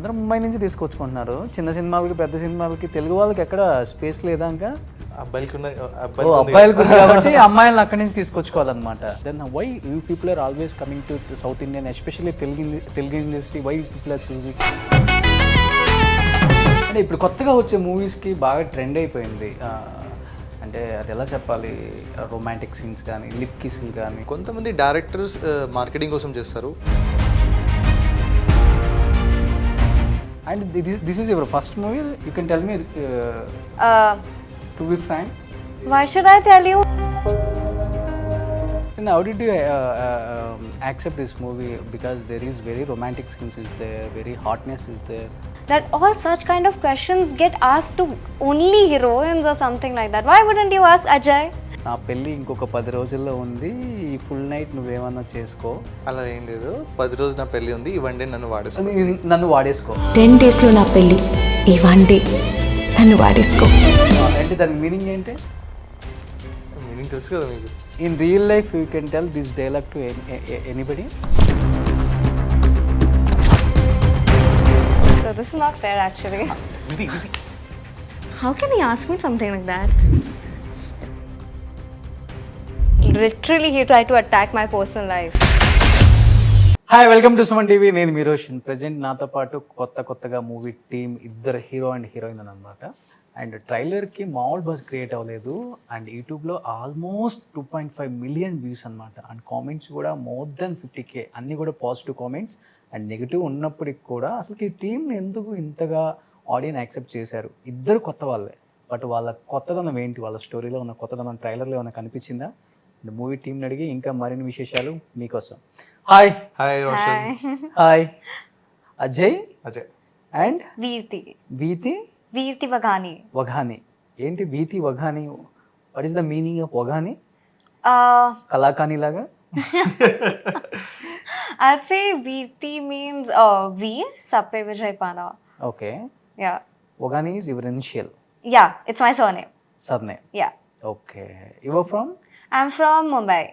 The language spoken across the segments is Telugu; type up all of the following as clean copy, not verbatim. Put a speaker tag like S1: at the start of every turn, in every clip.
S1: అందరూ ముంబై నుంచి తీసుకొచ్చుకుంటున్నారు. చిన్న సినిమాలకి పెద్ద సినిమాలకి తెలుగు వాళ్ళకి ఎక్కడ స్పేస్ లేదా ఇంకా? అబ్బాయిలకు కాబట్టి అమ్మాయిలను అక్కడి నుంచి తీసుకొచ్చుకోవాలన్నమాట. Then why you people are always coming to south Indian, especially Telugu industry, why people are choosing? అంటే ఇప్పుడు కొత్తగా వచ్చే మూవీస్కి బాగా ట్రెండ్ అయిపోయింది. అంటే అది ఎలా చెప్పాలి, రొమాంటిక్ సీన్స్ కానీ, లిప్ కిస్లు కానీ.
S2: కొంతమంది డైరెక్టర్స్ మార్కెటింగ్ కోసం చేస్తారు.
S1: And this is your first movie? You can tell me, to be frank.
S3: Why should I tell you?
S1: And how did you accept this movie? Because there is very romantic scenes is there, very hotness is there.
S3: That all such kind of questions get asked to only heroines or something like that. Why wouldn't you ask Ajay?
S1: నా పెళ్ళి ఇంకొక 10 రోజుల్లో ఉంది, ఈ ఫుల్ నైట్ నువ్వేమన్నా చేసుకో.
S2: అలా ఏం లేదు, 10 రోజు నా పెళ్ళి ఉంది, ఈ వన్ డే నన్ను వాడేసుకో.
S1: నన్ను వాడేసుకో.
S4: 10 డేస్లో నా పెళ్ళి, ఈ వన్ డే నన్ను వాడేసుకో.
S1: అంటే దాని మీనింగ్ ఏంటి?
S2: మీనింగ్ తెలుసు కదా మీకు.
S1: In real life you can tell this dialogue to anybody?
S3: So this is not fair actually. How can he ask me something like that? Literally he tried to attack my personal life.
S1: Hi, welcome to Suman TV. నేను మీ రోషన్. ప్రజెంట్ నాతో పాటు కొత్తగా మూవీ టీమ్, ఇద్దరు హీరో అండ్ హీరోయిన్ అనమాట. అండ్ ట్రైలర్కి మామూలు బస్ క్రియేట్ అవ్వలేదు. అండ్ యూట్యూబ్లో ఆల్మోస్ట్ 2.5 మిలియన్ వ్యూస్ అనమాట. అండ్ కామెంట్స్ కూడా మోర్ దెన్ 50K, అన్నీ కూడా పాజిటివ్ కామెంట్స్. అండ్ నెగిటివ్ ఉన్నప్పటికి కూడా అసలు ఈ టీంని ఎందుకు ఇంతగా ఆడియన్స్ యాక్సెప్ట్ చేశారు? ఇద్దరు కొత్త వాళ్ళే, బట్ వాళ్ళ కొత్తదనం ఏంటి, వాళ్ళ స్టోరీలో ఉన్న కొత్తదనం ట్రైలర్లో ఏమైనా కనిపించిందా? అండ్ మూవీ టీంని అడిగి ఇంకా మరిన్ని విశేషాలు మీకోసం. Hi.
S2: Hi Roshan.
S1: Hi Ajay.
S2: Ajay
S1: and
S3: Virti Vaghani.
S1: Vaghani. ఏంటి Virti Vaghani? What is the meaning of Vaghani? కళాకాని లాగా?
S3: I'd say Virti means Veer Sappe Vijay Pana.
S1: Okay.
S3: Yeah.
S1: Vaghani is your initial?
S3: Yeah, it's my surname.
S1: Surname.
S3: Yeah.
S1: Okay. Your from?
S3: I'm from Mumbai.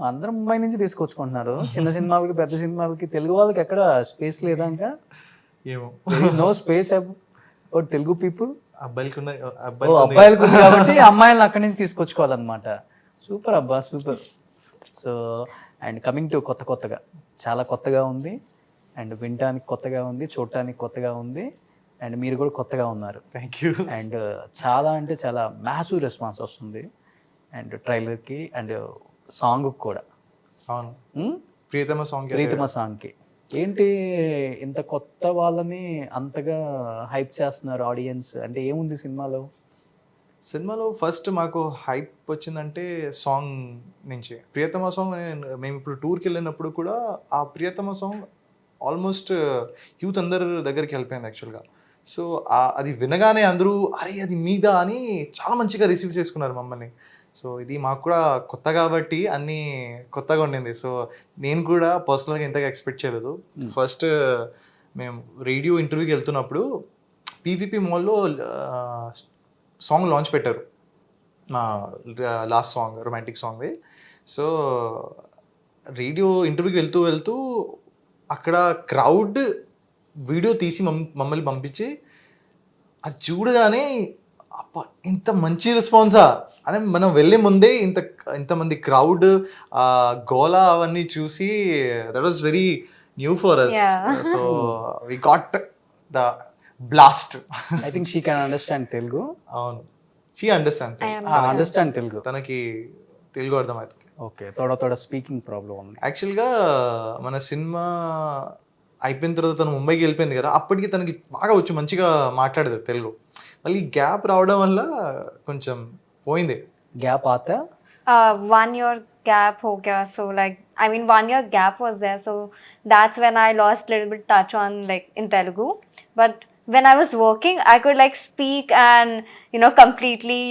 S1: అందరూ ముంబై నుంచి తీసుకొచ్చుకుంటున్నారు. చిన్న సినిమాలకి పెద్ద సినిమాలకి తెలుగు వాళ్ళకి ఎక్కడ స్పేస్ లేదా ఇంకా?
S2: ఏమో,
S1: no space for Telugu people.
S2: అబ్బాయిలకు
S1: ఉంది కాబట్టి అమ్మాయిలను అక్కడి నుంచి తీసుకొచ్చుకోవాలన్నమాట. సూపర్ అబ్బా, super. So and coming to కొత్తగా చాలా కొత్తగా ఉంది. అండ్ వినటానికి కొత్తగా ఉంది, చూడటానికి కొత్తగా ఉంది. అండ్ మీరు కూడా కొత్తగా ఉన్నారు.
S2: Thank you.
S1: అండ్ చాలా అంటే చాలా మ్యాసివ్ రెస్పాన్స్ వస్తుంది. అండ్ ట్రైలర్కి అండ్ సాంగ్ కూడా.
S2: అవును, ప్రియతమ సాంగ్కి
S1: ఏంటి ఇంత కొత్త వాళ్ళని అంతగా హైప్ చేస్తున్నారు ఆడియన్స్? అంటే ఏముంది సినిమాలో?
S2: ఫస్ట్ మాకు హైప్ వచ్చిందంటే సాంగ్ నుంచి. ప్రియతమ సాంగ్ మేము ఇప్పుడు టూర్కి వెళ్ళినప్పుడు కూడా ఆ ప్రియతమ సాంగ్ ఆల్మోస్ట్ యూత్ అందరి దగ్గరికి వెళ్ళిపోయింది యాక్చువల్గా. సో అది వినగానే అందరూ అరే అది మీద అని చాలా మంచిగా రిసీవ్ చేసుకున్నారు మమ్మల్ని. సో ఇది మాకు కూడా కొత్త కాబట్టి అన్నీ కొత్తగా ఉండింది. సో నేను కూడా పర్సనల్గా ఇంతగా ఎక్స్పెక్ట్ చేయలేదు. ఫస్ట్ మేము రేడియో ఇంటర్వ్యూకి వెళ్తున్నప్పుడు పీవీపీ మాల్లో సాంగ్ లాంచ్ పెట్టారు, నా లాస్ట్ సాంగ్, రొమాంటిక్ సాంగ్ది. సో రేడియో ఇంటర్వ్యూకి వెళ్తూ అక్కడ క్రౌడ్ వీడియో తీసి మమ్మల్ని పంపించి అది చూడగానే అప్ప ఇంత మంచి రెస్పాన్సా అని మనం వెళ్ళే ముందే ఇంతమంది క్రౌడ్ గోలా అవన్నీ చూసి that was very new for us. So we got the blast.
S1: I think she can understand Telugu.
S2: అవును, షీ అండర్స్టాండ్ తెలుగు. తనకి తెలుగు అర్థమవుతుంది.
S1: ఓకే. తోడ స్పీకింగ్ ప్రాబ్లం ఉంది.
S2: యాక్చువల్గా మన సినిమా అయిపోయిన తర్వాత తను ముంబైకి వెళ్ళిపోయింది కదా, అప్పటికి తనకి బాగా వచ్చి మంచిగా మాట్లాడేది తెలుగు. మళ్ళీ గ్యాప్ రావడం వల్ల కొంచెం పోయింది.
S1: గ్యాప్ ఆతా
S3: 1 year gap ho gaya, so like I mean 1 year gap was there, so that's when I lost little bit touch on like in Telugu. But when I was working I could like speak and completely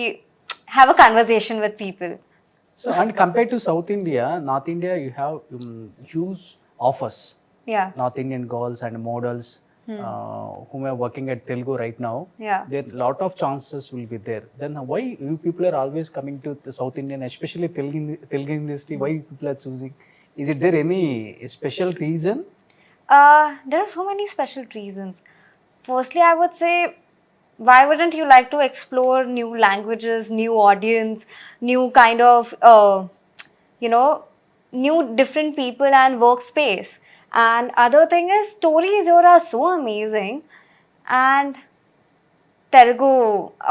S3: have a conversation with people.
S1: So and compared to South India, North India you have huge offers.
S3: Yeah.
S1: North Indian girls and models whom are working at Telugu right now.
S3: Yeah.
S1: There lot of chances will be there. Then why you people are always coming to the South Indian, especially Telugu industry? Why you people are choosing? Is it there any special reason?
S3: There are so many special reasons. Firstly, I would say, why wouldn't you like to explore new languages, new audience, new kind of, you know, new different people and workspace? And other thing is, stories here are so amazing. And Telugu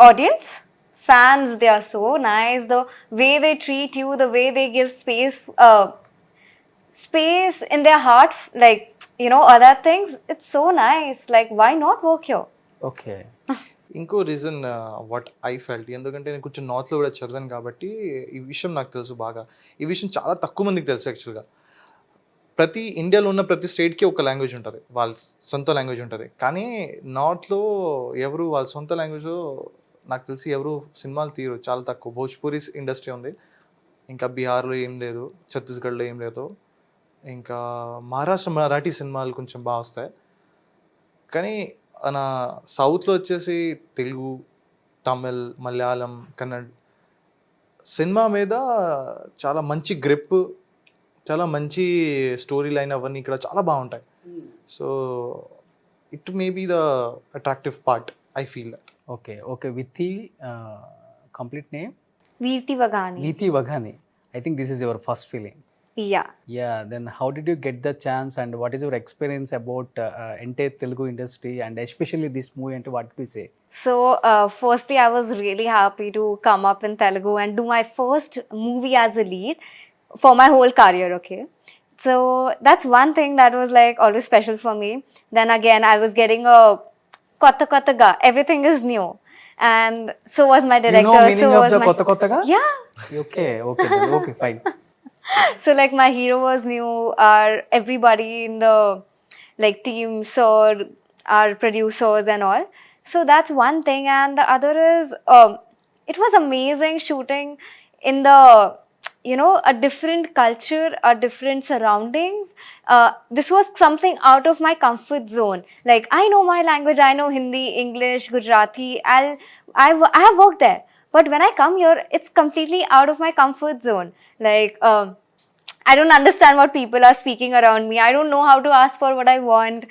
S3: audience, fans, they are so nice. The way they treat you, the way they give space in their heart, like, other things, it's so nice. Like, why not work here?
S1: Okay.
S2: ఇంకో రీజన్ వాట్ ఐ ఫెల్ట్, ఎందుకంటే నేను కొంచెం నార్త్లో కూడా చదివాను కాబట్టి ఈ విషయం నాకు తెలుసు బాగా. ఈ విషయం చాలా తక్కువ మందికి తెలుసు యాక్చువల్గా. ఇండియాలో ఉన్న ప్రతి స్టేట్కి ఒక లాంగ్వేజ్ ఉంటుంది, వాళ్ళ సొంత లాంగ్వేజ్ ఉంటుంది. కానీ నార్త్లో ఎవరు వాళ్ళ సొంత లాంగ్వేజ్ నాకు తెలిసి ఎవరు సినిమాలు తీయరు, చాలా తక్కువ. భోజ్పూరి ఇండస్ట్రీ ఉంది, ఇంకా బీహార్లో ఏం లేదు, ఛత్తీస్గఢ్లో ఏం లేదు, ఇంకా మహారాష్ట్ర మరాఠీ సినిమాలు కొంచెం బాగా వస్తాయి. కానీ మన సౌత్లో వచ్చేసి తెలుగు, తమిళ్, మలయాళం, కన్నడ సినిమా మీద చాలా మంచి గ్రిప్, చాలా మంచి స్టోరీ లైన్ అవన్నీ ఇక్కడ చాలా బాగుంటాయి. So it may be the attractive part, I feel that.
S1: Okay. Okay. Virti complete name?
S3: Virti Vaghani.
S1: Virti Vaghani. I think this is your first film.
S3: Yeah.
S1: Yeah, then how did you get the chance and what is your experience about entire Telugu industry and especially this movie, and what do you say?
S3: So, firstly, I was really happy to come up in Telugu and do my first movie as a lead for my whole career, okay? So, that's one thing that was like always special for me. Then again, I was getting a Kotha Kothaga. Everything is new. And so was my director.
S1: You know meaning
S3: so
S1: of
S3: was
S1: the Kotha Kothaga?
S3: Yeah.
S1: Okay, okay, then, okay, fine.
S3: So like my hero was new, everybody in the like team, so our producers and all. So that's one thing, and the other is it was amazing shooting in the a different culture, a different surroundings. This was something out of my comfort zone. Like I know my language, I know Hindi, English, Gujarati. I have worked there. But when I come here, it's completely out of my comfort zone. Like, I don't understand what people are speaking around me. I don't know how to ask for what I want.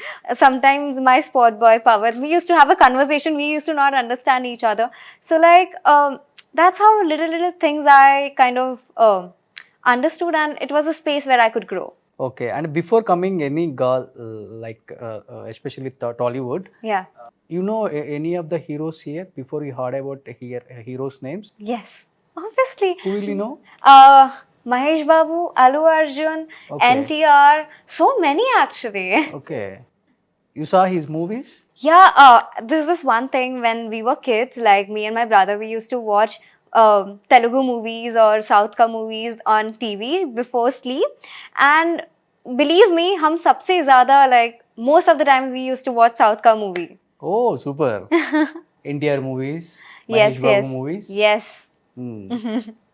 S3: Sometimes my sport boy power, we used to have a conversation, we used to not understand each other. So like, that's how little things I kind of understood, and it was a space where I could grow.
S1: Okay, and before coming any girl, like especially Tollywood,
S3: Yeah.
S1: you know any of the heroes here before you heard about heroes names?
S3: Yes. Obviously.
S1: Who will you know?
S3: Mahesh Babu, Allu Arjun,
S1: Okay.
S3: NTR, so many actually.
S1: Okay, you saw his movies?
S3: Yeah, this is one thing when we were kids, like me and my brother, we used to watch Telugu movies or South Ka movies on TV before sleep. And believe me, hum sabse zyada, like most of the time we used to watch South Ka movie.
S1: Oh, super. NTR movies,
S3: Yes,
S1: Mahesh Babu
S3: yes.
S1: movies.
S3: Yes.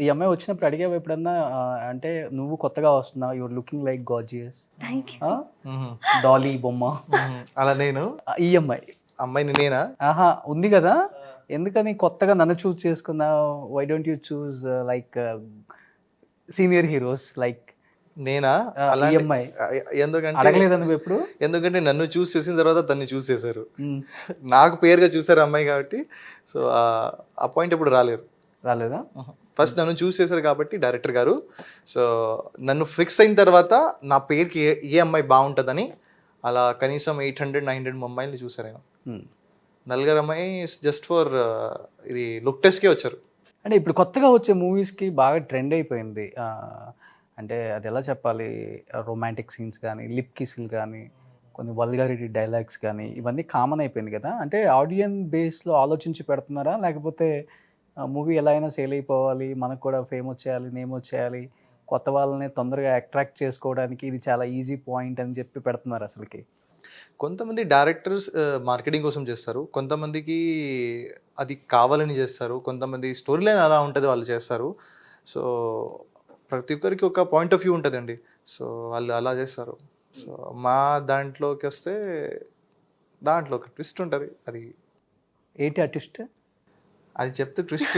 S1: ఈ అమ్మాయి వచ్చినప్పుడు అడిగావు ఎప్పుడన్నా, అంటే నువ్వు కొత్తగా వస్తున్నావు, your looking like gorgeous,
S3: Thank you.
S1: Dolly బొమ్మ,
S2: అలా నేను
S1: ఈ
S2: అమ్మాయిని నేనా?
S1: ఆహా ఉంది కదా, ఎందుకని కొత్తగా నన్ను చూస్ చేసుకున్నావు? Why don't you choose like senior heroes like
S2: నేనా?
S1: ఈ అమ్మాయి
S2: ఎందుకంటే
S1: అడగలేదా నువ్వు ఎప్పుడు?
S2: ఎందుకంటే నన్ను చూస్ చేసిన తర్వాత తన్ని చూస్ చేశారు, నాకు పేరుగా చూసారు అమ్మాయి కాబట్టి. సో ఆ పాయింట్ ఎప్పుడు
S1: రాలేదా?
S2: ఫస్ట్ నన్ను చూస్ చేశారు కాబట్టి డైరెక్టర్ గారు. సో నన్ను ఫిక్స్ అయిన తర్వాత నా పేరుకి ఏ అమ్మాయి బాగుంటుందని అలా కనీసం 800-900 అమ్మాయిని చూసారు ఆయన. నలుగురు అమ్మాయి జస్ట్ ఫర్ ఇది లుక్ టెస్ట్కే వచ్చారు.
S1: అంటే ఇప్పుడు కొత్తగా వచ్చే మూవీస్కి బాగా ట్రెండ్ అయిపోయింది. అంటే అది ఎలా చెప్పాలి, రొమాంటిక్ సీన్స్ కానీ, లిప్ కిస్లు కానీ, కొన్ని వల్గారిటీ డైలాగ్స్ కానీ, ఇవన్నీ కామన్ అయిపోయింది కదా. అంటే ఆడియన్స్ బేస్లో ఆలోచించి పెడుతున్నారా, లేకపోతే మూవీ ఎలా అయినా సేల్ అయిపోవాలి, మనకు కూడా ఫేమ్ వచ్చేయాలి, నేమ్ వచ్చేయాలి, కొత్త వాళ్ళని తొందరగా అట్రాక్ట్ చేసుకోవడానికి ఇది చాలా ఈజీ పాయింట్ అని చెప్పి పెడుతున్నారు అసలుకి?
S2: కొంతమంది డైరెక్టర్స్ మార్కెటింగ్ కోసం చేస్తారు, కొంతమందికి అది కావాలని చేస్తారు, కొంతమంది స్టోరీ లైన్ అలా ఉంటుంది వాళ్ళు చేస్తారు. సో ప్రతి ఒక్కరికి ఒక పాయింట్ ఆఫ్ వ్యూ ఉంటుందండి. సో వాళ్ళు అలా చేస్తారు. సో మా దాంట్లోకి వస్తే దాంట్లో ఒక ట్విస్ట్ ఉంటుంది. అది
S1: ఏంటి ఆ ట్విస్ట్?
S2: అది చెప్తే ట్విస్ట్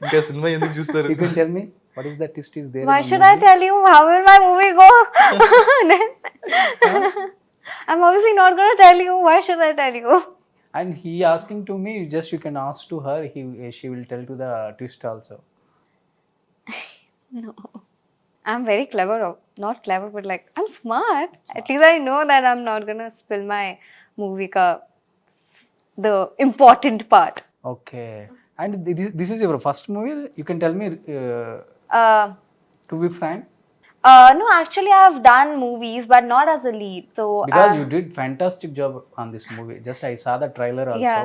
S2: ఇంకా సినిమా ఎందుకు చూస్తారు?
S1: You can tell me what is the twist is there?
S3: Why should I tell you? How will my movie go? I'm obviously not gonna tell you. Why should I tell you?
S1: And he asking to me, just you can ask to her, she will tell to the twist also.
S3: No. I'm very clever. Not clever, but like, I'm smart. At least I know that I'm not gonna spill my movie the important part.
S1: Okay. And this is your first movie? You can tell me, to be frank,
S3: No, actually, I've done movies, but not as a lead. So
S1: because you did fantastic job on this movie. Just I saw the trailer also.
S3: Yeah.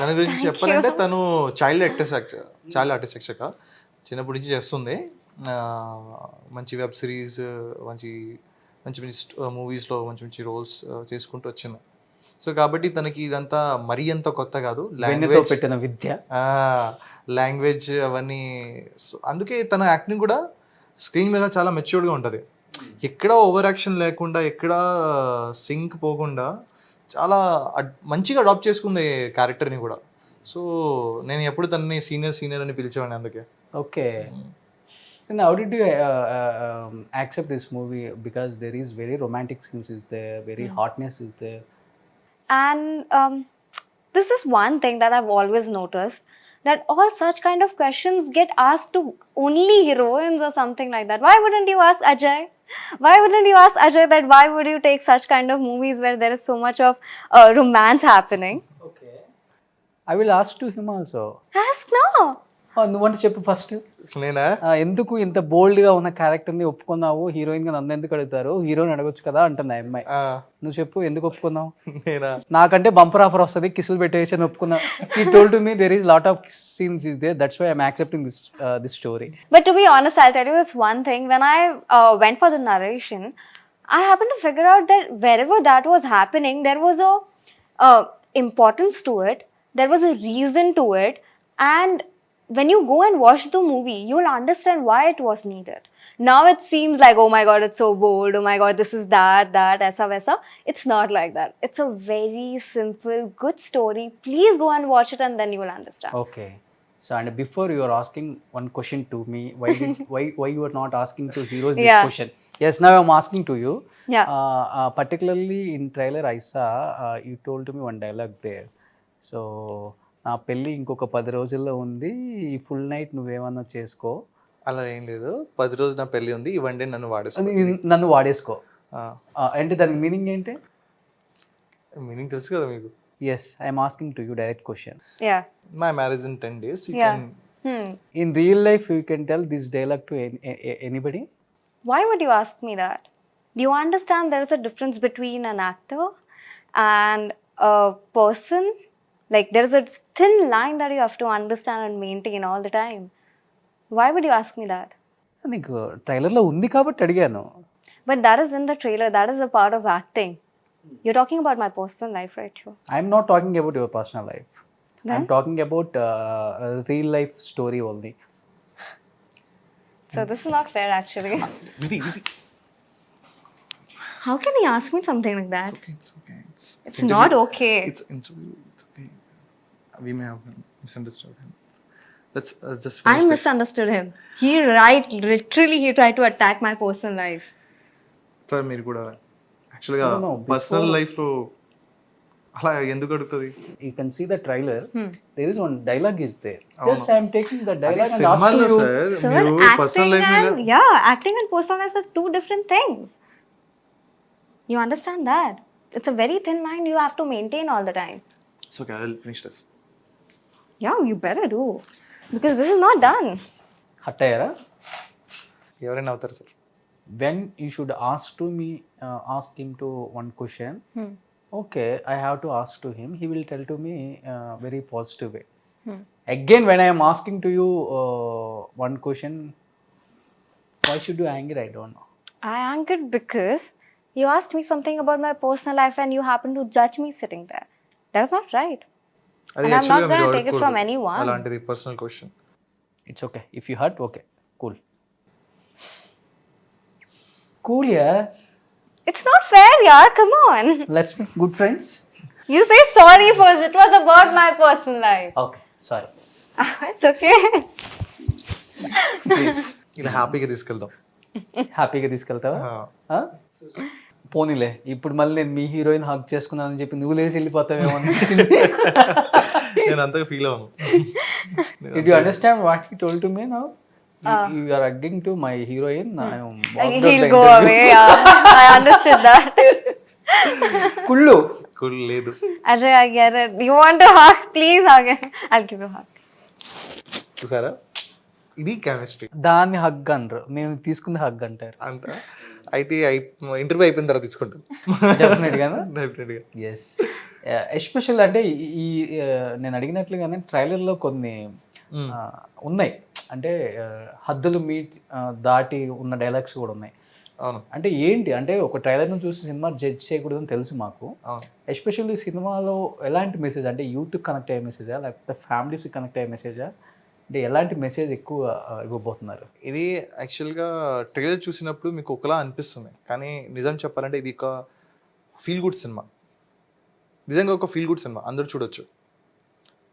S2: తన గురించి చెప్పాలంటే తను చైల్డ్ ఆర్టిస్ట్ యాక్చువల్గా చిన్నప్పటి నుంచి చేస్తుంది. మంచి వెబ్ సిరీస్, మంచి మంచి మంచి మూవీస్లో మంచి మంచి రోల్స్ చేసుకుంటూ వచ్చింది. సో కాబట్టి తనకి ఇదంతా మరీ అంత కొత్త కాదు.
S1: వెన్నతో పెట్టిన విద్య,
S2: లాంగ్వేజ్ అవన్నీ. అందుకే తన యాక్టింగ్ కూడా స్క్రీన్ మీద చాలా మెచ్యూర్డ్గా ఉంటుంది. ఎక్కడ ఓవర్ యాక్షన్ లేకుండా, ఎక్కడ సింక్ పోకుండా చాలా మంచిగా అడాప్ట్ చేసుకుంది క్యారెక్టర్ని కూడా. సో నేను ఎప్పుడు తనని సీనియర్ అని పిలిచేవాడిని అందుకే.
S1: Okay. And how did you accept this movie? Because there is very romantic scenes is there, very hotness is there.
S3: And this is one thing that I've always noticed, that all such kind of questions get asked to only heroines or something like that. Why wouldn't you ask Ajay? Why wouldn't you ask Ajay that why would you take such kind of movies where there is so much of romance happening?
S1: Okay. I will ask to him also.
S3: Ask now.
S1: నువ్వంటే చెప్పు ఫస్ట్.
S2: నేనా?
S1: ఎందుకు ఇంత బోల్డ్ గా ఉన్న క్యారెక్టర్ ని ఒప్పుకున్నావు? హీరోయిన్ గా నన్ను ఎందుకు అడుగుతారు? హీరోని అడగొచ్చు కదా అంటుంది ఆ అమ్మాయి. నువ్వు చెప్పు ఎందుకు ఒప్పుకున్నావు?
S2: నేనా?
S1: నాకంటే బంపర్ ఆఫర్ వస్తుంది, కిసులు పెట్టేసి అని ఒప్పుకున్నా. He told to me there is lot of scenes is there, that's why I'm accepting this story.
S3: But to be honest, I'll tell you this one thing. When I went for the narration, I happened to figure out that wherever that was happening, there was a importance to it. There was a reason to it, and when you go and watch the movie, you'll understand why it was needed. Now it seems like, oh my god, it's so bold, oh my god, this is that, aisa vaisa. It's not like that. It's a very simple, good story. Please go and watch it and then you will understand.
S1: Okay. So, and before you are asking one question to me, why you are not asking to heroes this question? Yes, now I'm asking to you.
S3: Yeah.
S1: Particularly in trailer I saw, you told to me one dialogue there. So, నా పెళ్ళి ఇంకొక 10 రోజుల్లో ఉంది, ఈ ఫుల్ నైట్ నువ్వేమన్నా చేసుకో.
S2: అలా ఏం లేదు. 10 రోజులు నా పెళ్ళి ఉంది, ఈ వన్ డే నన్ను
S1: వాడేసుకో. అంటే దాని మీనింగ్ ఏంటి?
S2: మీనింగ్ తెలుసు కదా మీకు.
S1: Yes, I'm asking to you direct question.
S3: Yeah.
S2: My marriage in 10 days. You
S3: Yeah.
S2: can.
S1: In real life, you can tell this dialogue to anybody.
S3: Why would you ask me that? Do you understand there is a difference between an actor and a person? Like, there is a thin line that you have to understand and maintain all the time. Why would you ask me that?
S1: నీకు ట్రైలర్లో ఉంది కాబట్టి అడిగాను.
S3: But that is in the trailer. That is a part of acting. You're talking about my personal life, right? Sure.
S1: I'm not talking about your personal life. Then? I'm talking about a real life story only.
S3: So this is not fair, actually.
S2: Vidhi.
S3: How can he ask me something like that?
S2: It's okay.
S3: It's not okay.
S2: It's okay. We may have misunderstood him. Let's just
S3: I
S2: finish this.
S3: misunderstood him. Literally he tried to attack my personal life.
S2: Sir మీరు కూడా యాక్చువల్గా
S1: No,
S2: పర్సనల్ లైఫ్లో అలా ఎందుకు అడుగుతుంది?
S1: You can see the trailer. There is one dialogue is there.
S2: అవును.
S1: Just I'm taking the dialogue and
S2: సినిమాలో
S1: asking you.
S2: సార్
S3: Sir,
S2: మీరు personal
S3: acting
S2: life
S3: acting and personal life are two different things. You understand that? It's a very thin line you have to maintain all the time.
S2: It's okay. I will finish this.
S3: Yeah, you better do. Because this is not done.
S1: Hurt అయ్యారా?
S2: ఎవరైనా అవుతారు sir.
S1: When you should ask him to one question. Okay, I have to ask to him. He will tell to me very positive way. Again, when I am asking to you one question, why should you anger? I don't know.
S3: I angered because you asked me something about my personal life and you happen to judge me sitting there. That's not right.
S2: అది
S3: And I'm not
S2: యాక్చువల్గా
S3: going
S2: మీరు
S3: to take it from
S2: అడగకూడదు.
S3: anyone.
S2: అలాంటిది personal question.
S1: It's okay. If you hurt, okay. Cool, yeah.
S3: It's not fair, yaar. Come on.
S1: Let's be good friends.
S3: You say sorry first. It was about my personal life.
S1: Okay, sorry.
S3: It's okay.
S1: Please.
S2: ఇలా హ్యాపీగా తీసుకెళ్దాం.
S1: హ్యాపీగా తీసుకెళ్తావా? ఆ? పోనీలే, ఇప్పుడు మళ్ళీ నేను మీ హీరోయిన్ హక్ చేసుకున్నానని చెప్పి నువ్వు లేచి వెళ్ళిపోతావేమో అనిపించింది.
S2: నేను అంతగా ఫీల్ అవ్వను.
S1: Did you understand what he told to me now? You are hugging to my heroine. I am walked out the
S3: He'll go
S1: interview.
S3: away. Yeah, I understood that.
S1: కుళ్ళు.
S2: కూల్ లేదు.
S3: Ajay, I get it. You want to hug? Please hug. I'll give you a hug.
S2: చూసారా, ఇది కెమిస్ట్రీ
S1: దాన్ని హగ్ అనరు, నేను తీసుకుంది హగ్ అంటారు.
S2: అంట. అయితే ఇంటర్వ్యూ అయిపోయిన తర్వాత తీసుకుంటాను
S1: డెఫినెట్గా.
S2: డెఫినెట్గా.
S1: ఎస్, ఎస్పెషల్ అంటే ఈ నేను అడిగినట్లుగానే ట్రైలర్లో కొన్ని ఉన్నాయి, అంటే హద్దులు దాటి ఉన్న డైలాగ్స్ కూడా ఉన్నాయి.
S2: అవును.
S1: అంటే ఏంటి అంటే ఒక ట్రైలర్ను చూసి సినిమా జడ్జ్ చేయకూడదని తెలుసు మాకు. ఎస్పెషల్లీ సినిమాలో ఎలాంటి మెసేజ్, అంటే యూత్కి కనెక్ట్ అయ్యే మెసేజా లేకపోతే ఫ్యామిలీస్కి కనెక్ట్ అయ్యే మెసేజా, అంటే ఎలాంటి మెసేజ్ ఎక్కువ ఇవ్వబోతున్నారు?
S2: ఇది యాక్చువల్గా ట్రైలర్ చూసినప్పుడు మీకు ఒకలా అనిపిస్తుంది, కానీ నిజం చెప్పాలంటే ఇది ఒక ఫీల్ గుడ్ సినిమా. నిజంగా ఒక ఫీల్ గుడ్ సినిమా, అందరూ చూడొచ్చు.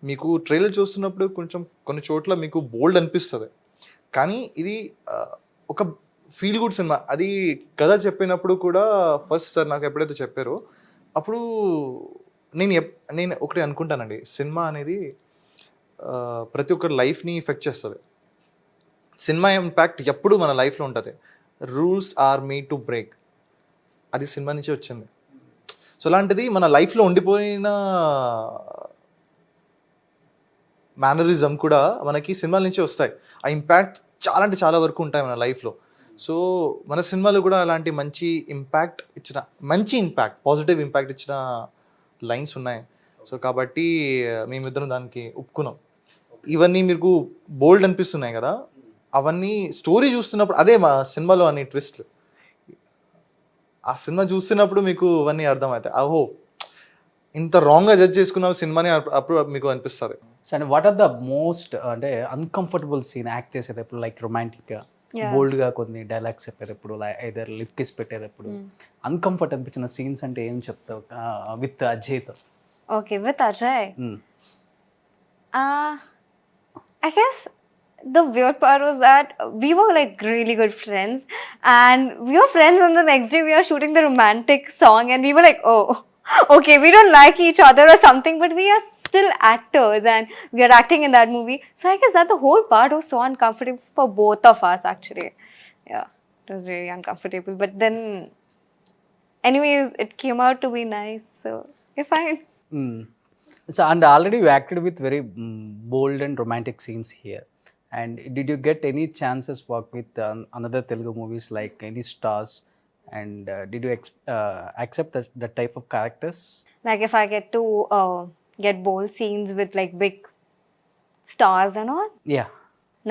S2: మీకు ట్రైలర్ చూస్తున్నప్పుడు కొంచెం కొన్ని చోట్ల మీకు బోల్డ్ అనిపిస్తుంది, కానీ ఇది ఒక ఫీల్ గుడ్ సినిమా. అది కథ చెప్పినప్పుడు కూడా ఫస్ట్ సార్ నాకు ఎప్పుడైతే చెప్పారో అప్పుడు నేను ఒకటి అనుకుంటానండి, సినిమా అనేది ప్రతి ఒక్కరి లైఫ్ని ఎఫెక్ట్ చేస్తుంది. సినిమా ఇంపాక్ట్ ఎప్పుడు మన లైఫ్లో ఉంటుంది. Rules are made to break, అది సినిమా నుంచి వచ్చింది. సో అలాంటిది మన లైఫ్లో ఉండిపోయిన మేనరిజం కూడా మనకి సినిమాల నుంచి వస్తాయి. ఆ ఇంపాక్ట్ చాలా అంటే చాలా వరకు ఉంటాయి మన లైఫ్లో. సో మన సినిమాలో కూడా అలాంటి మంచి ఇంపాక్ట్, పాజిటివ్ ఇంపాక్ట్ ఇచ్చిన లైన్స్ ఉన్నాయి. సో కాబట్టి మేమిద్దరం దానికి ఒప్పుకున్నాం. ఇవన్నీ మీకు బోల్డ్ అనిపిస్తున్నాయి కదా, అవన్నీ స్టోరీ చూస్తున్నప్పుడు అదే మా సినిమాలో అనే ట్విస్ట్లు. ఆ సినిమా చూస్తున్నప్పుడు మీకు అవన్నీ అర్థమవుతాయి. అహో ఇంత రాంగ్గా జడ్జ్ చేసుకున్న సినిమాని అప్పుడు మీకు అనిపిస్తుంది.
S1: సో అంటే వాట్ ఆర్ ద మోస్ట్ అంటే అన్కంఫర్టబుల్ సీన్ యాక్ట్ చేసేటప్పుడు, లైక్ రొమాంటిక్గా బోల్డ్గా కొన్ని డైలాగ్స్ చెప్పేటప్పుడు, ఐదర్ లిప్ కిస్ పెట్టేటప్పుడు అన్కంఫర్ట్ అనిపించిన సీన్స్ అంటే ఏం చెప్తావు with అజయ్తో?
S3: Okay, with Ajay. I guess the weird part was that we were like really good friends, and we were friends, and the next day we are shooting the romantic song, and we were like, oh, okay, we don't like each other or something, but we are still actors and we are acting in that movie. So I guess that the whole part was so uncomfortable for both of us actually. Yeah, it was really uncomfortable, but then anyways it came out to be nice, so we're fine.
S1: So and already you acted with very bold and romantic scenes here, and did you get any chances work with another Telugu movies like any stars, and did you accept that type of characters?
S3: Like if I get to get bold scenes with like big stars and all?
S1: Yeah.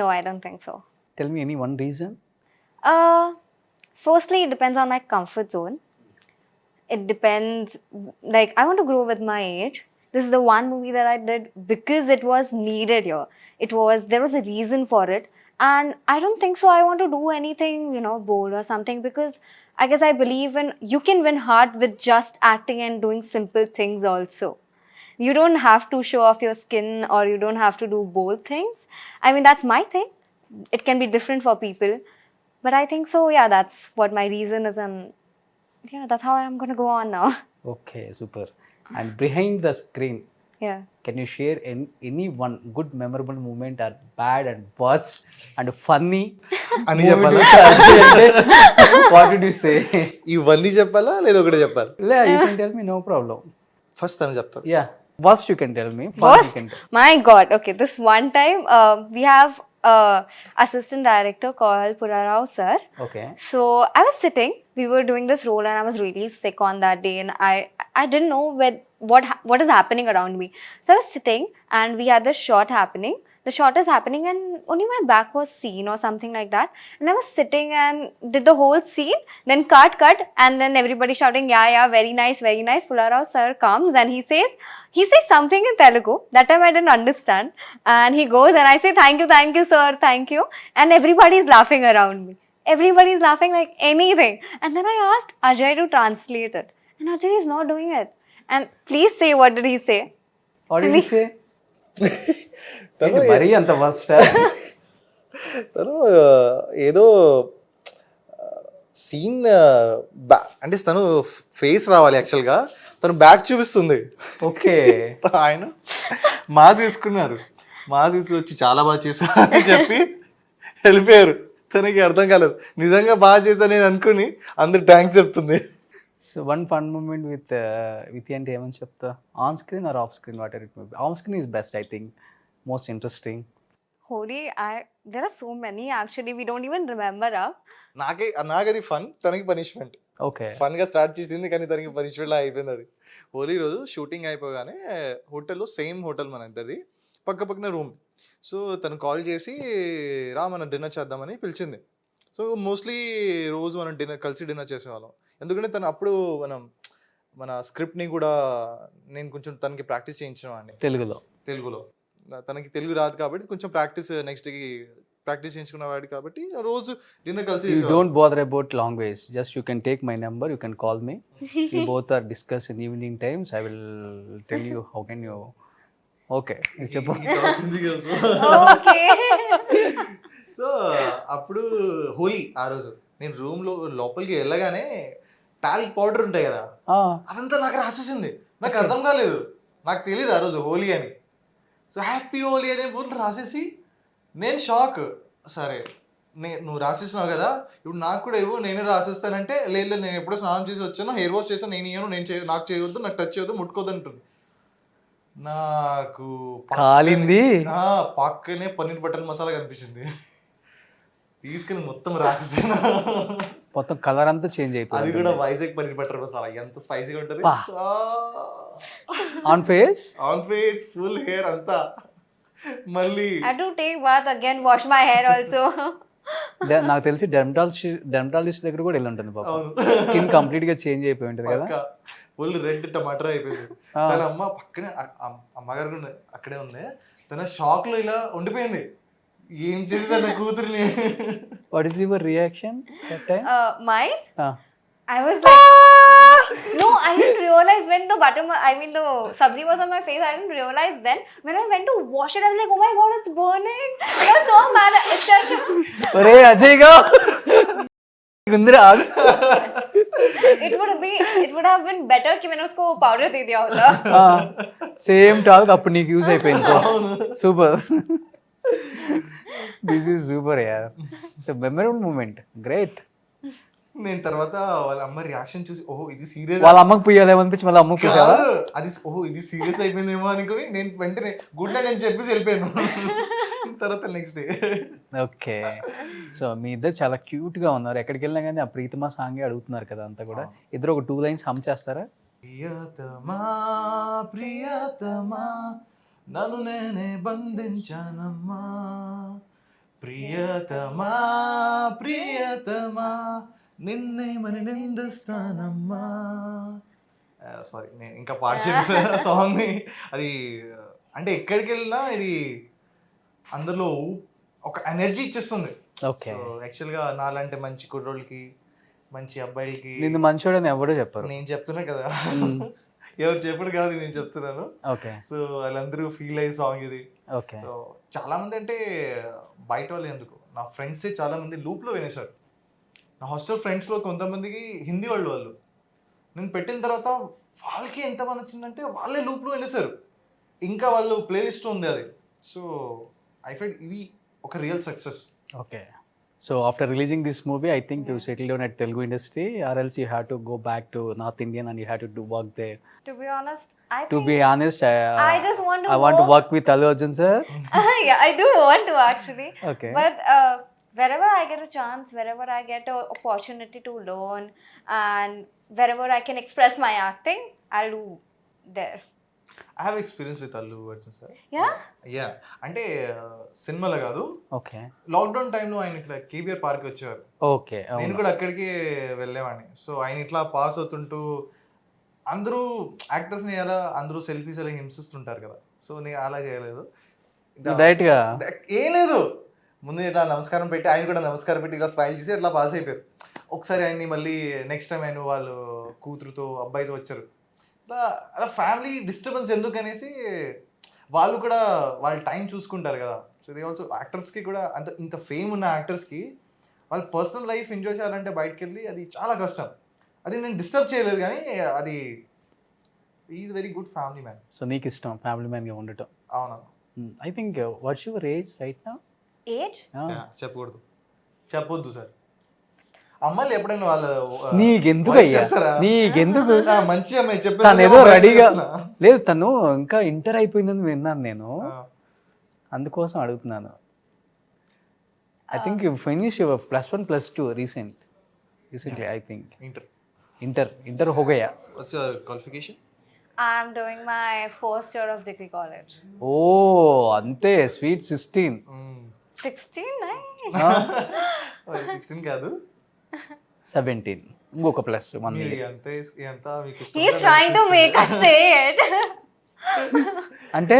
S3: No, I don't think so.
S1: Tell me any one reason.
S3: Firstly, it depends on my comfort zone. It depends, like I want to grow with my age. This is the one movie that I did because it was needed here. There was a reason for it. And I don't think so I want to do anything, bold or something, because I guess I believe in you can win heart with just acting and doing simple things also. You don't have to show off your skin or you don't have to do bold things. I mean, that's my thing. It can be different for people. But I think so, yeah, that's what my reason is, and yeah, that's how I'm going to go on now.
S1: Okay, super. And behind the screen,
S3: Yeah.
S1: can you share any one good memorable moment or bad and worst and funny
S2: అని
S1: moment
S2: చెప్పాలా?
S1: with Ajay అంటే what did you say?
S2: ఇవన్నీ చెప్పాలా లేదా ఒకటే చెప్పాలి?
S1: You can tell me, no problem.
S2: First తను చెప్తాను.
S1: Yeah, worst you can tell me, fun you
S3: First,
S1: can tell.
S3: my God. Okay, this one time we have assistant director called Purarao sir.
S1: Okay.
S3: So I was sitting. We were doing this role, and I was really sick on that day, and I didn't know what is happening around me. So I was sitting, and we had this shot happening. The shot is happening, and only my back was seen or something like that. And I was sitting and did the whole scene. Then cut, and then everybody shouting, yeah, very nice, very nice. Purarao sir comes and he says something in Telugu. That time I didn't understand. And he goes and I say, thank you, sir, thank you. And everybody is laughing around me. Everybody is laughing like anything. And then I asked Ajay to translate it. And Ajay is not doing it. And please say, what did he say?
S1: What did you say? మరీ అంత ఫస్ట్
S2: తను ఏదో సీన్ అంటే తను ఫేస్ రావాలి యాక్చువల్గా, తను బ్యాక్ చూపిస్తుంది.
S1: ఓకే.
S2: ఆయన మాస్ తీసుకున్నారు, మాస్ తీసుకుని వచ్చి చాలా బాగా చేశా అని చెప్పి వెళ్ళిపోయారు. తనకి అర్థం కాలేదు నిజంగా బాగా చేశా నేను అనుకుని అందరు థ్యాంక్స్ చెప్తుంది.
S1: So one fun moment with అంటే ఏమని చెప్తా, on screen or off screen, whatever it may be. On screen is best, I think, most interesting.
S3: Holi, there are so many actually, we don't even remember.
S2: నాకది ఫన్, తనకి పనిష్మెంట్.
S1: ఓకే.
S2: ఫన్ గా స్టార్ట్ చేసింది కానీ తనకి పనిష్మెంట్ లా అయిపోయింది అది. హోలీ రోజు షూటింగ్ అయిపోగానే హోటల్లో, సేమ్ హోటల్ మన ఇద్దరిది, పక్క పక్కన రూమ్. సో తను కాల్ చేసి రా మనం డిన్నర్ చేద్దామని పిలిచింది. సో మోస్ట్లీ రోజు మనం కలిసి డిన్నర్ చేసేవాళ్ళం. ఎందుకంటే తను అప్పుడు మన స్క్రిప్ట్ని కూడా నేను కొంచెం తనకి ప్రాక్టీస్ చేయించిన వాడిని తెలుగులో. తనకి తెలుగు రాదు కాబట్టి కొంచెం నెక్స్ట్కి ప్రాక్టీస్ చేయించుకున్నవాడు కాబట్టి రోజు డిన్నర్ కలిసి.
S1: You don't bother about language, just you can take my number, you can call me. We both are discuss in evening times, I will tell you how can you. Okay, చెప్పు.
S3: Okay.
S2: సో అప్పుడు హోలీ ఆ రోజు నేను రూమ్ లోపలికి వెళ్ళగానే టాల్క్ పౌడర్ ఉంటాయి కదా, అదంతా నాకు రాసేసింది. నాకు అర్థం కాలేదు, నాకు తెలియదు ఆ రోజు హోలీ అని. సో హ్యాపీ హోలీ అనే బోర్డు రాసేసి నేను షాక్. సరే నువ్వు రాసేసినావు కదా, ఇప్పుడు నాకు కూడా ఇవ్వు, నేను రాసేస్తానంటే లేదు నేను ఎప్పుడో స్నానం చేసి వచ్చాను, హెయిర్ వాష్ చేసాను, నేను ఇవ్వను, నాకు చేయవద్దు, నాకు టచ్ చేయవద్దు, ముట్టుకోవద్దు అంటుంది. నాకు
S1: కాలింది,
S2: పక్కనే పన్నీర్ బటర్ మసాలా కనిపించింది, తీసుకుని మొత్తం రాసేసాను.
S1: మొత్తం కలర్ అంతా చేంజ్ అయిపోయింది.
S2: అది కూడా వైజాగ్ పన్నీర్ బటర్ మసాలా, ఎంత స్పైసీగా ఉంటుంది.
S1: ఆన్ ఫేస్
S2: ఫుల్ హెయిర్ అంతా. మళ్ళీ
S3: I had to take bath again, wash my hair also.
S1: నాకు తెలిసి డెర్మటాలజిస్ట్ దగ్గర కూడా వెళ్ళి ఉంటుంది పాప. స్కిన్ కంప్లీట్ గా చేంజ్ అయిపోయి ఉంటుంది కదా,
S2: ఫుల్ రెడ్ టమాటర్ అయిపోయింది. తన అమ్మ పక్కనే, అమ్మగారు కూడా అక్కడే ఉంది, తన షాక్ లో ఇలా ఉండిపోయింది, ఏం చేసేసా నా కూతుర్ని.
S1: What is your reaction that time?
S3: Mine? I was like, no, I didn't realize when the the sabzi was on my face. I didn't realize then. When I went to wash it, I was like, oh my god, it's burning. I was so mad.
S1: ఒరే అజయ్ గా గుందరా.
S3: It would have been better कि मैंने उसको powder दे दिया होता.
S1: సేమ్ టాక్ అప్పుడు నీకు యూజ్ అయిపోయింది. సూపర్, దిస్ ఈజ్ సూపర్ యార్. So memorable moment, great.
S2: నేను తర్వాత వాళ్ళ అమ్మ రియాక్షన్ చూసి ఓహో ఇది సీరియస్,
S1: వాళ్ళ అమ్మకి పోయాలేమనిపించి మళ్ళీ అమ్మకి పోసావా?
S2: అది ఓహో ఇది సీరియస్ అయిపోయిందేమో అనుకుని నేను వెంటనే గుడ్ నైట్ అని చెప్పేసి వెళ్ళిపోయాను. తర్వాత నెక్స్ట్ డే. ఓకే.
S1: సో మీ ఇద్దరు చాలా క్యూట్ గా ఉన్నారు, ఎక్కడికి వెళ్ళినా కానీ ఆ ప్రీతమా సాంగే అడుగుతున్నారు కదా అంతా కూడా. ఇద్దరు ఒక 2 lines హమ్ చేస్తారా?
S2: ప్రియతమా ప్రియతమా నన్ను నేనే బంధించానమ్మా, ప్రియతమా ప్రియతమా నిన్నే మరి నిందిస్తానమ్మా. సారీ నేను ఇంకా పాట చెప్పిన సాంగ్ని. అది అంటే ఎక్కడికి వెళ్ళినా ఇది అందులో ఒక ఎనర్జీ ఇచ్చేస్తుంది.
S1: ఓకే.
S2: యాక్చువల్గా నాలంటే మంచి కుర్రోళ్ళకి, మంచి అబ్బాయిలకి,
S1: నిన్ను మంచోడని ఎవరు చెప్పారు,
S2: నేను చెప్తున్నా కదా, ఎవరు చెప్పడు కాదు నేను చెప్తున్నాను.
S1: ఓకే.
S2: సో వాళ్ళందరూ ఫీల్ అయ్యే సాంగ్ ఇది.
S1: ఓకే.
S2: సో చాలా మంది అంటే బయట వాళ్ళు ఎందుకు, నా ఫ్రెండ్సే చాలా మంది లూప్లో వినేశారు. నా హాస్టల్ ఫ్రెండ్స్లో కొంతమందికి హిందీ వాళ్ళు నేను పెట్టిన తర్వాత వాళ్ళకి ఎంత బాగా నచ్చిందంటే వాళ్ళే లూప్లో వినేశారు, ఇంకా వాళ్ళు ప్లేలిస్ట్లో ఉంది అది. సో ఐ ఫీల్ ఇది ఒక real success.
S1: Okay. So after releasing this movie, I think you settled down at Telugu industry, or else you had to go back to North Indian and you had to do work there.
S3: To be honest, I just want
S1: to work with Allu Arjun sir.
S3: Yeah, I do want to actually.
S1: Okay.
S3: But wherever I get a chance, wherever I get an opportunity to learn, and wherever I can express my acting, I'll do there.
S2: I have experience with Allu Arjun sir.
S3: Yeah?
S2: అంటే సినిమాలో కాదు,
S1: ఓకే,
S2: లాక్డౌన్ టైంలో ఆయన ఇట్లా కేబీఆర్ పార్క్ వచ్చేవారు.
S1: ఓకే.
S2: నేను కూడా అక్కడికి వెళ్ళేవాడిని. సో ఆయన ఇట్లా పాస్ అవుతుంటూ అందరూ యాక్టర్స్ని ఎలా అందరూ సెల్ఫీస్ అలా హింసిస్తుంటారు కదా, సో నేను అలా చేయలేదు,
S1: డైరెక్ట్ గా
S2: ఏం లేదు, ముందు ఇట్లా నమస్కారం పెట్టి ఆయన కూడా నమస్కారం పెట్టి ఇలా స్మైల్ చేసి అట్లా పాస్ అయిపోయారు. ఒకసారి ఆయన్ని మళ్ళీ నెక్స్ట్ టైం ఆయన వాళ్ళు కూతురుతో అబ్బాయితో వచ్చారు. అలా ఫ్యామిలీ డిస్టర్బెన్స్ ఎందుకు అనేసి వాళ్ళు కూడా వాళ్ళ టైం చూసుకుంటారు కదా. సో ఇది ఆల్సో యాక్టర్స్కి కూడా ఇంత ఫేమ్ ఉన్న యాక్టర్స్కి వాళ్ళ పర్సనల్ లైఫ్ ఎంజాయ్ చేయాలంటే బయటకు వెళ్ళి అది చాలా కష్టం. అది నేను డిస్టర్బ్ చేయలేదు కానీ అది is very good family man.
S1: So నీకు ఇష్టం ఫ్యామిలీ మ్యాన్గా ఉండటం.
S2: అవునా?
S1: I think what's your age right now?
S3: Age?
S2: చెప్పకూడదు, చెప్పొద్దు సార్. అమ్మాయిలు ఎప్పుడైనా వాళ్ళ
S1: నీకెందుకు
S2: voice
S1: అయ్యా,
S2: చెప్తారా?
S1: నీకెందుకు?
S2: మంచి అమ్మాయి
S1: తను ఏదో
S2: చెప్పేది
S1: రెడీగా లేదు, తను ఇంకా ఇంటర్ అయిపోయిందని విన్నాను నేను, అందుకోసం అడుగుతున్నాను. I think you finish your +1 +2 recently I think. Inter हो गया.
S2: What's your qualification?
S3: I'm doing my first year of degree college.
S1: ఓ అంతే, స్వీట్ 16.
S3: 16? Nahi.
S2: 16 కాదు,
S1: 17. ఇంకొక +1
S2: మీరు
S1: year.
S2: ఎంత మీకు ఇష్టం
S3: He's trying to make us say it.
S1: అంటే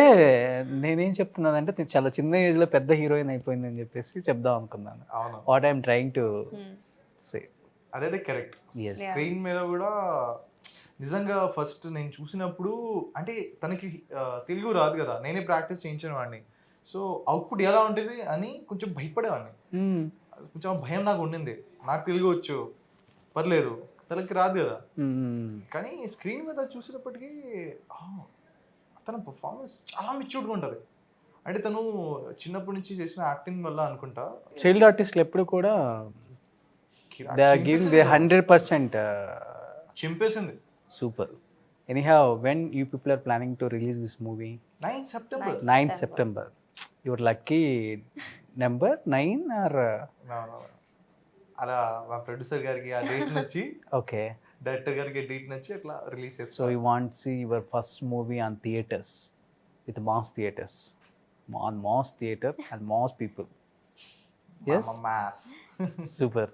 S1: నేనేం చెప్తున్నానంటే నేను చాలా చిన్న ఏజ్ లో పెద్ద హీరోయిన్ అయిపోయింది అని చెప్పేసి చెప్దాం అనుకున్నాను.
S2: అవును,
S1: what I'm trying to say.
S2: అదే కరెక్ట్.
S1: Yes.
S2: స్క్రీన్ మీద కూడా నిజంగా ఫస్ట్ నేను చూసినప్పుడు అంటే తనకి తెలుగు రాదు కదా, నేనే ప్రాక్టీస్ చేయించిన వాడిని. సో అవుట్పుట్ ఎలా ఉంటుంది అని కొంచెం భయపడేవాడిని. కొంచెం భయం నాకు ఉండింది. నాకు తెలుగు వచ్చు, పర్లేదు, తనకి రాదు కదా. కానీ స్క్రీన్ మీద చూసినప్పటికీ తన పర్ఫార్మెన్స్ చాలా మెచ్యూర్డ్గా ఉంటుంది. అంటే తను చిన్నప్పటి నుంచి చేసిన యాక్టింగ్ వల్ల అనుకుంటా.
S1: చైల్డ్ ఆర్టిస్టులు ఎప్పుడు కూడా దే ఆర్ గివింగ్ దే 100%.
S2: చింపేసింది.
S1: Super. Anyhow when you people are planning to release this movie?
S2: 9th September.
S1: 9th September. Your lucky number 9 are?
S2: అలా మా ప్రొడ్యూసర్ గారికి ఆ డేట్ నచ్చి,
S1: ఓకే,
S2: డైరెక్టర్ గారికి డేట్ నచ్చి అట్లా రిలీజ్ చేస్తాం.
S1: So you want see your first movie on theatres with mass theatres, on mass theatre and mass people. Yes,
S2: mass.
S1: super.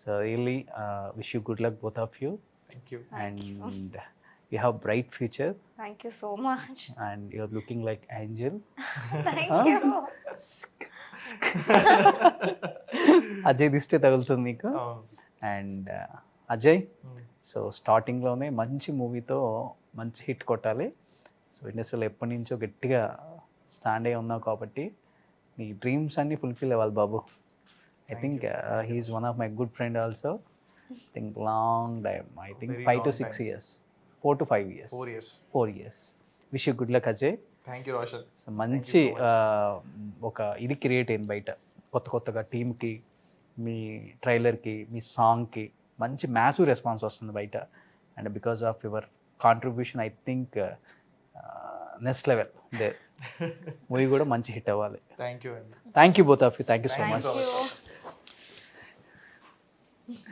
S1: So really wish you good luck both of you,
S2: Thank you.
S1: and you have bright future
S3: Thank you so much.
S1: and you're looking like angel.
S3: Thank you.
S1: Ajay దిష్టే తగులుతుంది నీకు.
S2: అవును.
S1: అండ్ అజయ్, సో స్టార్టింగ్లోనే మంచి మూవీతో మంచి హిట్ కొట్టాలి. సో ఇండస్ట్రీలో ఎప్పటి నుంచో గట్టిగా స్టాండ్ అయి ఉన్నావు కాబట్టి నీ డ్రీమ్స్ అన్నీ ఫుల్ఫిల్ అవ్వాలి బాబు. I think he is one of my good friend also. Think long time, I think
S2: Very
S1: 5 to
S2: long
S1: 6
S2: time.
S1: years, 4 to 5 years.
S2: 4 years.
S1: 4 years. Wish you good luck Ajay.
S2: Thank you, Roshan.
S1: So మంచి ఒక ఇది క్రియేట్ అయింది బయట, కొత్తగా టీమ్కి, మీ ట్రైలర్కి, మీ సాంగ్కి మంచి మ్యాసివ్ రెస్పాన్స్ వస్తుంది బయట. And because of your contribution I think next level they movie కూడా మంచి హిట్ అవ్వాలి.
S2: Thank you.
S1: Thank you both of you, thank you so
S2: Thank you
S1: much.
S2: so much.
S3: Thank you.